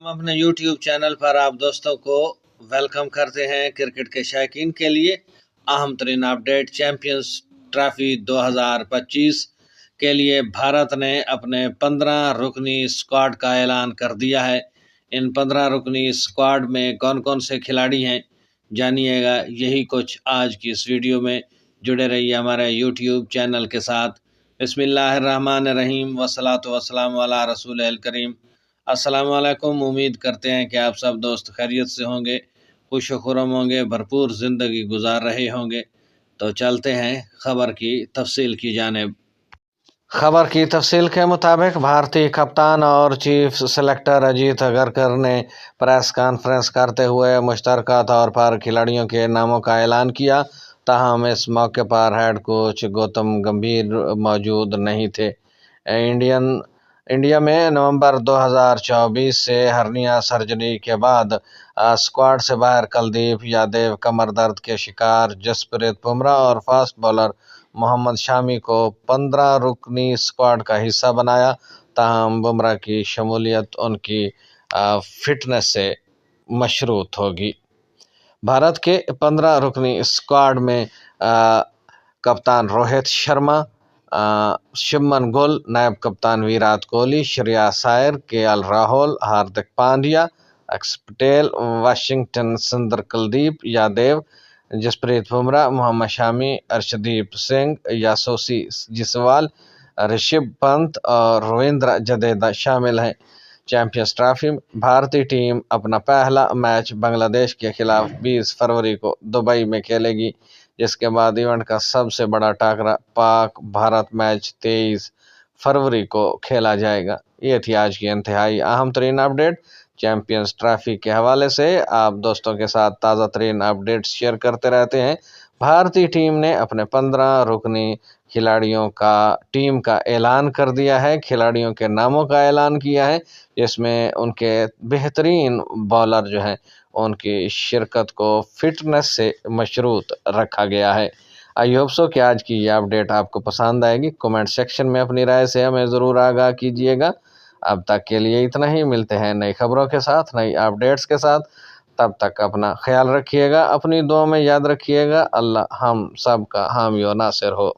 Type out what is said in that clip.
अपने YouTube channel पर आप दोस्तों को वेलकम करते हैं। क्रिकेट के शौकीन के लिए अहम तरीन अपडेट, चैंपियंस ट्रॉफी 2025 के लिए भारत ने अपने 15 रुकनी स्क्वाड का ऐलान कर दिया है। इन 15 रुकनी स्क्वाड में कौन कौन से खिलाड़ी हैं जानिएगा। यही कुछ आज की इस वीडियो में, जुड़े रहिए हमारे YouTube चैनल के साथ। बिस्मिल्लाहिर्रहमानिर्रहीम वस्सलातु वस्सलामु अला रसूलिल करीम। अस्सलाम वालेकुम। उम्मीद करते हैं कि आप सब दोस्त खैरियत से होंगे, खुश खुरम होंगे, भरपूर ज़िंदगी गुजार रहे होंगे। तो चलते हैं खबर की तफसील की जानिब। खबर की तफसील के मुताबिक भारतीय कप्तान और चीफ सेलेक्टर अजीत अगरकर ने प्रेस कॉन्फ्रेंस करते हुए मुश्तरका तौर पर खिलाड़ियों के नामों का ऐलान किया। ताहम इस मौके पर हेड कोच गौतम गंभीर मौजूद नहीं थे। इंडिया में नवंबर 2024 से हर्निया सर्जरी के बाद स्क्वाड से बाहर कुलदीप यादव, कमर दर्द के शिकार जसप्रीत बुमराह और फास्ट बॉलर मोहम्मद शामी को 15 रुकनी स्क्वाड का हिस्सा बनाया। ताहम बुमराह की शमूलियत उनकी फिटनेस से मशरूत होगी। भारत के 15 रुकनी स्क्वाड में कप्तान रोहित शर्मा, शुभमन गिल, नायब कप्तान विराट कोहली, श्रेयस अय्यर, केएल राहुल, हार्दिक पांड्या, अक्षर पटेल, वाशिंगटन सुंदर, कुलदीप यादव, जसप्रीत बुमराह, मोहम्मद शामी, अर्शदीप सिंह, यशस्वी जायसवाल, ऋषभ पंत और रवींद्र जडेजा शामिल हैं। चैंपियंस ट्रॉफी में भारतीय टीम अपना पहला मैच बांग्लादेश के खिलाफ 20 फरवरी को दुबई में खेलेगी, जिसके बाद इवेंट का सबसे बड़ा टाकरा पाक भारत मैच 23 फरवरी को खेला जाएगा। ये थी आज की इंतहाई अहम तरीन अपडेट। चैंपियंस ट्रॉफी के हवाले से आप दोस्तों के साथ ताज़ा तरीन अपडेट्स शेयर करते रहते हैं। भारतीय टीम ने अपने 15 रुकनी खिलाड़ियों का टीम का ऐलान कर दिया है, खिलाड़ियों के नामों का ऐलान किया है, जिसमें उनके बेहतरीन बॉलर जो हैं उनकी शिरकत को फिटनेस से मशरूत रखा गया है। आई होप सो कि आज की ये अपडेट आपको पसंद आएगी। कमेंट सेक्शन में अपनी राय से हमें ज़रूर आगाह कीजिएगा। अब तक के लिए इतना ही। मिलते हैं नई खबरों के साथ, नई अपडेट्स के साथ। तब तक अपना ख्याल रखिएगा, अपनी दुआ में याद रखिएगा। अल्लाह हम सब का हामी और नासिर हो।